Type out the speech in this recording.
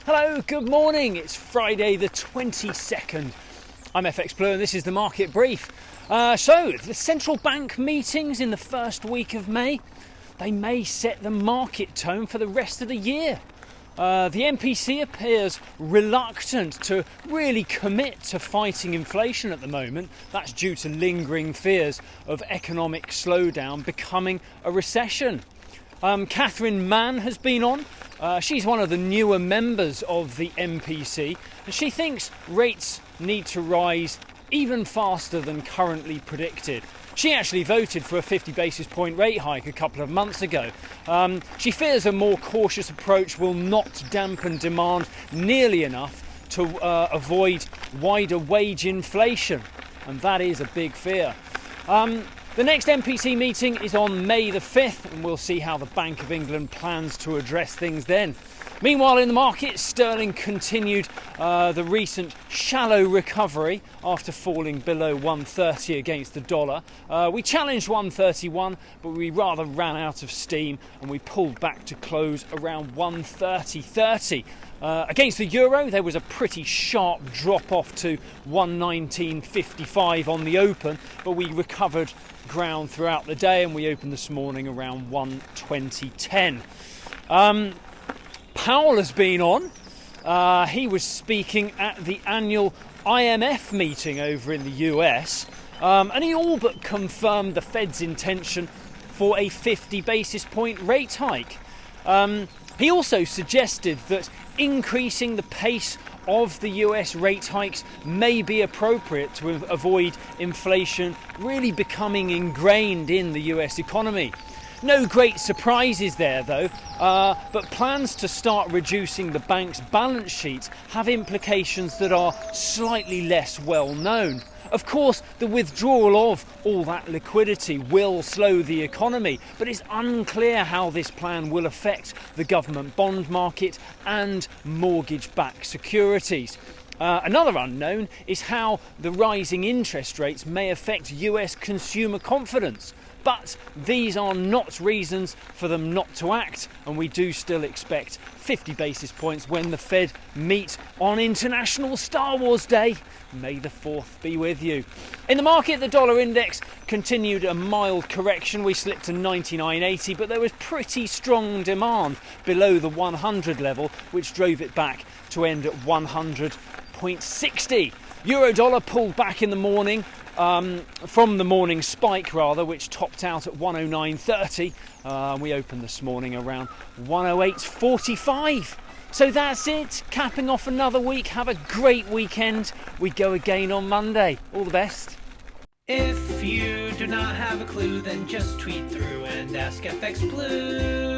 Hello, good morning. It's Friday the 22nd. I'm FX Blue and this is the market brief. So, the central bank meetings in the first week of May, they may set the market tone for the rest of the year. The MPC appears reluctant to really commit to fighting inflation at the moment. That's due to lingering fears of economic slowdown becoming a recession. Mann has been on. She's one of the newer members of the MPC, and she thinks rates need to rise even faster than currently predicted. She actually voted for a 50 basis point rate hike a couple of months ago. She fears a more cautious approach will not dampen demand nearly enough to avoid wider wage inflation, and that is a big fear. The next MPC meeting is on May the 5th, and we'll see how the Bank of England plans to address things then. Meanwhile, in the market, sterling continued the recent shallow recovery after falling below 130 against the dollar. We challenged 131, but we rather ran out of steam and we pulled back to close around 130.30. Against the euro, there was a pretty sharp drop off to 119.55 on the open, but we recovered ground throughout the day and we opened this morning around 120.10. Powell has been on. He was speaking at the annual IMF meeting over in the US, and he all but confirmed the Fed's intention for a 50 basis point rate hike. He also suggested that increasing the pace of the US rate hikes may be appropriate to avoid inflation really becoming ingrained in the US economy. No great surprises there though, but plans to start reducing the bank's balance sheet have implications that are slightly less well known. Of course, the withdrawal of all that liquidity will slow the economy, but it's unclear how this plan will affect the government bond market and mortgage-backed securities. Another unknown is how the rising interest rates may affect US consumer confidence. But these are not reasons for them not to act, and we do still expect 50 basis points when the Fed meet on International Star Wars Day. May the 4th be with you. In the market, the dollar index continued a mild correction. We slipped to 99.80, but there was pretty strong demand below the 100 level, which drove it back to end at 100.60. Euro dollar pulled back in the morning. From the morning spike which topped out at 109.30. We opened this morning around 108.45. So that's it, capping off another week. Have a great weekend. We go again on Monday. All the best. If you do not have a clue, then just tweet through and ask FX Blue.